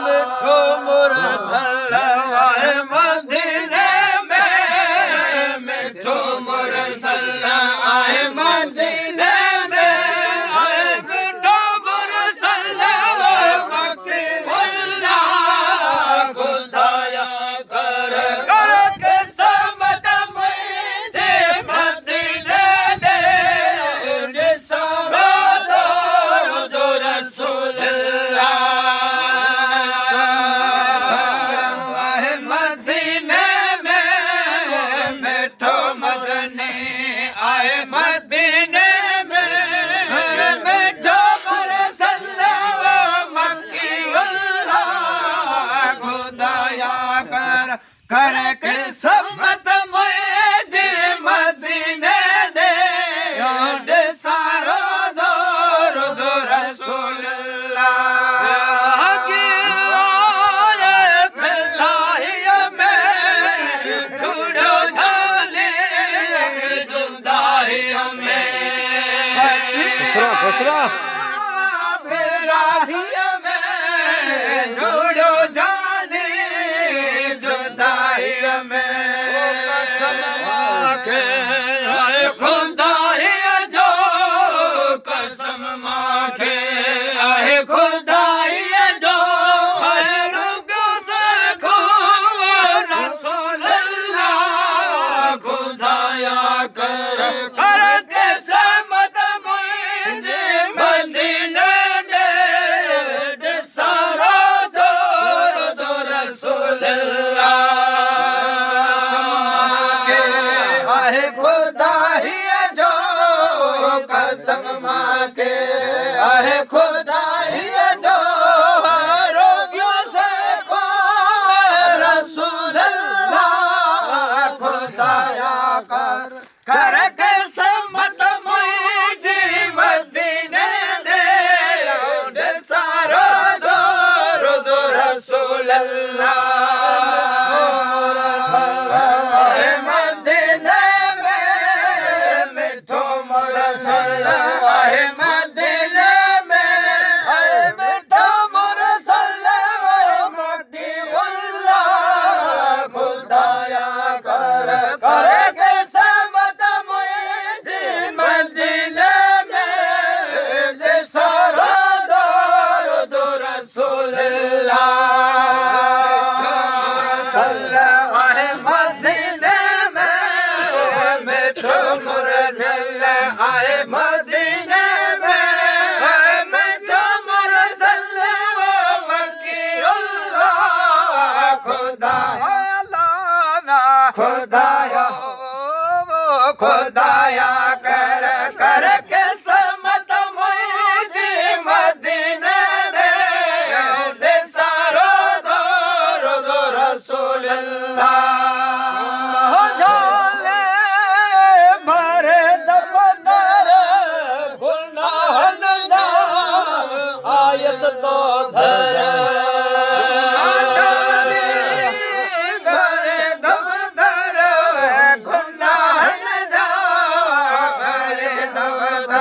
मिठो मुरसल आए मदीने में, मिठो मुरसल आए मदीने में, आए मिठो मुरसल मक्के अल्लाह खुदाया कर कर के समत मुझे मदीने में सारा दो रसूल कर के सम्मत मुझे मदीने दे सारो दौर दो रसूल अल्लाह की आए फिलाही में ढूंढो जाने जुदाई में खुसरा फिलाही में ढूंढो जाने जुदाई में कसम माखे आए खुदाई जो कसम माखे आए खुदाई जो है रुको से खो रसूल अल्लाह खुदाया कर कर के समत मुझे मदीने दे सारा दो रसूल कसम माके आहे खुदाई दो रोगियों से को रसूल अल्लाह खुदाया कर कर के सम्मत मुझे मदीने दे सारो दो रसूल अल्लाह खुदाया खुदाया कर कर के समत मुझे मदीने दे सारो दो रसूल अल्लाह जाले भरे दफतर गुनाह न आयत तो धर दफतर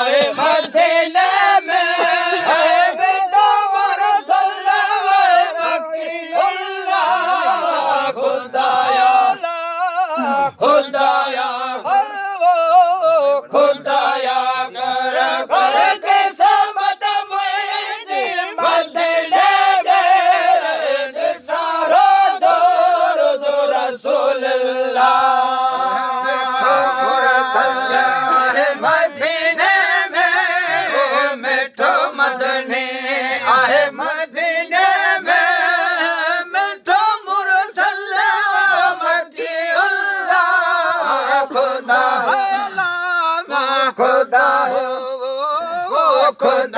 है मदीने में है मिठो मुरसल्ला मक्कीउल्लाह खुदाया खुदाया खुदाया कर कर के समत मुझे मदीने में सारो दूर दूर रसूलुल्लाह मिठो मुरसल्ला है मदीने में मिठो मदनी आहे मदीने में मिठो मुरसल्ला मक्कीउल्लाह खुदा खुदा खुदा